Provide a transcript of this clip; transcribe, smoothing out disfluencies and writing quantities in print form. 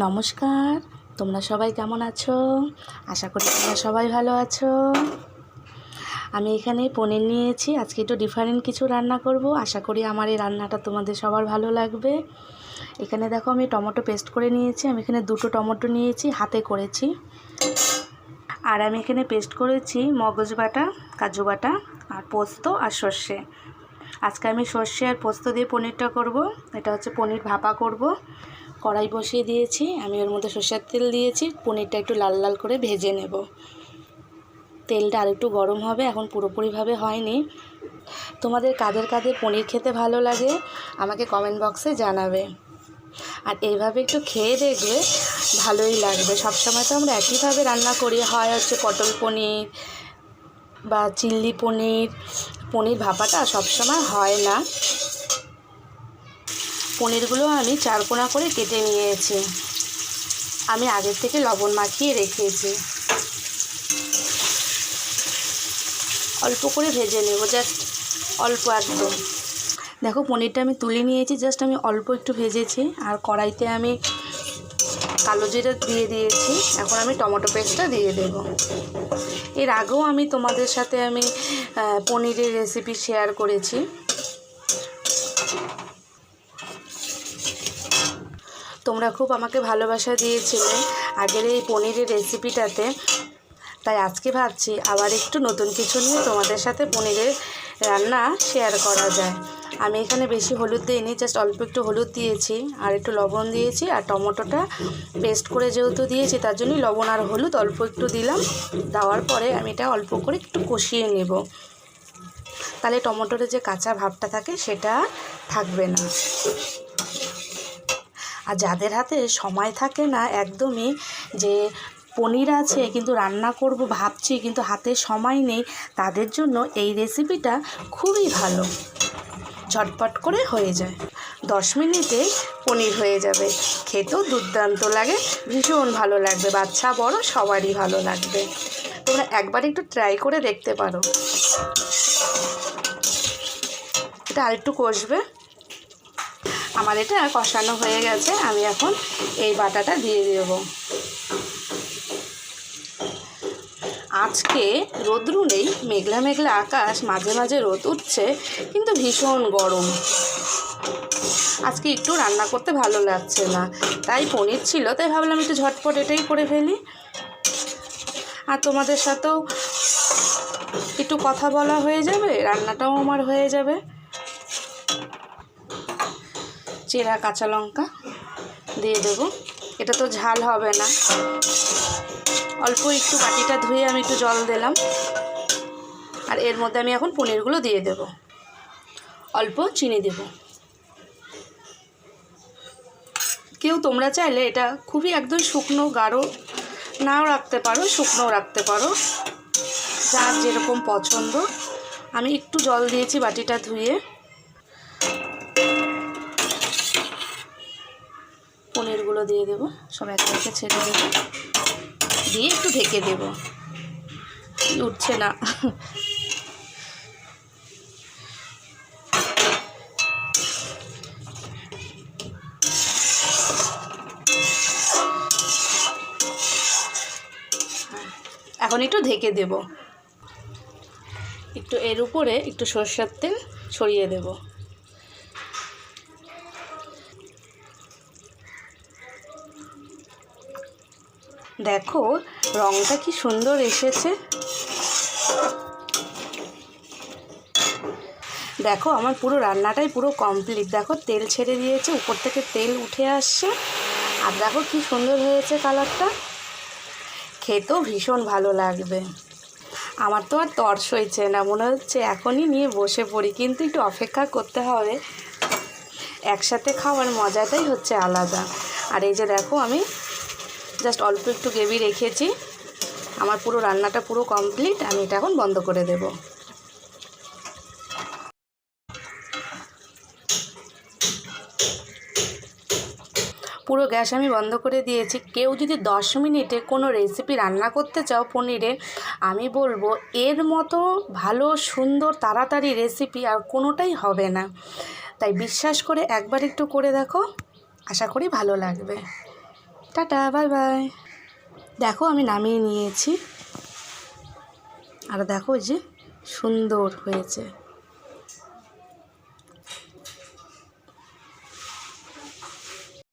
নমস্কার, তোমরা সবাই কেমন আছো? আশা করি তোমরা সবাই ভালো আছো। আমি এখানে পনির নিয়েছি। আজকে একটু ডিফারেন্ট কিছু রান্না করব। আশা করি আমার এই রান্নাটা তোমাদের সবার ভালো লাগবে। এখানে দেখো আমি টমেটো পেস্ট করে নিয়েছি। আমি এখানে 2টো টমেটো নিয়েছি, হাতে করেছি। আর আমি এখানে পেস্ট করেছি মগজ বাটা, কাজু বাটা আর পোস্ত আর সর্ষে। আজকে আমি সর্ষে আর পোস্ত দিয়ে পনিরটা করব। এটা হচ্ছে পনির ভাপা করব। কড়াই বসিয়ে দিয়েছি, আমি ওর মধ্যে সর্ষের তেল দিয়েছি। পনিরটা একটু লাল লাল করে ভেজে নেব। তেলটা আর একটু গরম হবে, এখন পুরোপুরিভাবে হয়নি। তোমাদের কাদের কাদের পনির খেতে ভালো লাগে আমাকে কমেন্ট বক্সে জানাবে। আর এইভাবে একটু খেয়ে দেখবে, ভালোই লাগবে। সবসময় তো আমরা একইভাবে রান্না করি, হয় হচ্ছে পটল পনির বা চিল্লি পনির। পনির ভাপাটা সবসময় হয় না। পনিরগুলো আমি 4 কোনা করে কেটে নিয়েছি। আমি আগের থেকে লবণ মাখিয়ে রেখেছি। অল্প করে ভেজে নেব, জাস্ট অল্প একদম। দেখো পনিরটা আমি তুলে নিয়েছি, জাস্ট আমি অল্প একটু ভেজেছি। আর কড়াইতে আমি কালো জিরা দিয়ে দিয়েছি। এখন আমি টমেটো পেস্টটা দিয়ে দেব। এর আগেও আমি তোমাদের সাথে পনিরের রেসিপি শেয়ার করেছি। তোমরা খুব আমাকে ভালোবাসা দিয়েছিলে আগের এই পনিরের রেসিপিটাতে। তাই আজকে ভাবছি আবার একটু নতুন কিছু নিয়ে তোমাদের সাথে পনিরের রান্না শেয়ার করা যায়। আমি এখানে বেশি হলুদ দিইনি, জাস্ট অল্প একটু হলুদ দিয়েছি আর একটু লবণ দিয়েছি। আর টমেটোটা পেস্ট করে যেহেতু দিয়েছি, তার জন্যই লবণ আর হলুদ অল্প একটু দিলাম। দেওয়ার পরে আমি এটা অল্প করে একটু কষিয়ে নেব। তাহলে টমেটোর যে কাঁচা ভাবটা থাকে সেটা থাকবে না। আর যাদের হাতে সময় থাকে না একদমই, যে পনির আছে কিন্তু রান্না করব ভাবছি কিন্তু হাতে সময় নেই, তাদের জন্য এই রেসিপিটা খুবই ভালো। ঝটপট করে হয়ে যায়, 10 মিনিটে পনির হয়ে যাবে। খেতেও দুর্দান্ত লাগে, ভীষণ ভালো লাগবে। বাচ্চা বড় সবারই ভালো লাগবে। তোমরা একবার একটু ট্রাই করে দেখতে পারো। এটা আরেকটু কষবে। আমার এটা কষানো হয়ে গেছে। আমি এখন এই বাটাটা দিয়ে দেব। আজকে রোদ্রু নেই, মেঘলা মেঘলা আকাশ, মাঝে মাঝে রোদ উঠছে, কিন্তু ভীষণ গরম। আজকে একটু রান্না করতে ভালো লাগছে না, তাই পনির ছিল, তাই ভাবলাম একটু ঝটপট এটাই করে ফেলি। আর তোমাদের সাথেও একটু কথা বলা হয়ে যাবে, রান্নাটাও আমার হয়ে যাবে। চেরা কাঁচা লঙ্কা দিয়ে দেব। এটা তো ঝাল হবে না। অল্প একটু বাটিটা ধুয়ে আমি একটু জল দিলাম। আর এর মধ্যে আমি এখন পনিরগুলো দিয়ে দেব। অল্প চিনি দেব। কেউ তোমরা চাইলে এটা খুবই একদম শুকনো গাঢ় নাও রাখতে পারো, শুকনোও রাখতে পারো, যার যেরকম পছন্দ। আমি একটু জল দিয়েছি বাটিটা ধুয়ে। পনিরগুলো দিয়ে দেব, সব একে একে ছেড়ে দেবো, দিয়ে একটু ঢেকে দেব। উঠছে না। এখন একটু ঢেকে দেব। একটু এর উপরে একটু সরষের তেল ছড়িয়ে দেব। দেখো রঙটা কি সুন্দর এসেছে। দেখো আমার পুরো রান্নাটাই পুরো কমপ্লিট। দেখো তেল ছেড়ে দিয়েছে, উপর থেকে তেল উঠে আসছে। আর দেখো কি সুন্দর হয়েছে কালারটা। খেতেও ভীষণ ভালো লাগবে। আমার তো আর তর সইছে না, মনে হচ্ছে এখনই নিয়ে বসে পড়ি, কিন্তু একটু অপেক্ষা করতে হবে। একসাথে খাওয়ার মজাটাই হচ্ছে আলাদা। আর এই যে দেখো আমি জাস্ট অল্প একটু গ্রেভি রেখেছি। আমার পুরো রান্নাটা পুরো কমপ্লিট। আমি এটা এখন বন্ধ করে দেব। পুরো গ্যাস আমি বন্ধ করে দিয়েছি। কেউ যদি 10 মিনিটে কোনো রেসিপি রান্না করতে চাও পনিরে, আমি বলবো এর মতো ভালো সুন্দর তাড়াতাড়ি রেসিপি আর কোনোটাই হবে না। তাই বিশ্বাস করে একবার একটু করে দেখো, আশা করি ভালো লাগবে। Tata, bye bye. দেখো আমি নামিয়ে নিয়েছি, আর দেখো যে সুন্দর হয়েছে।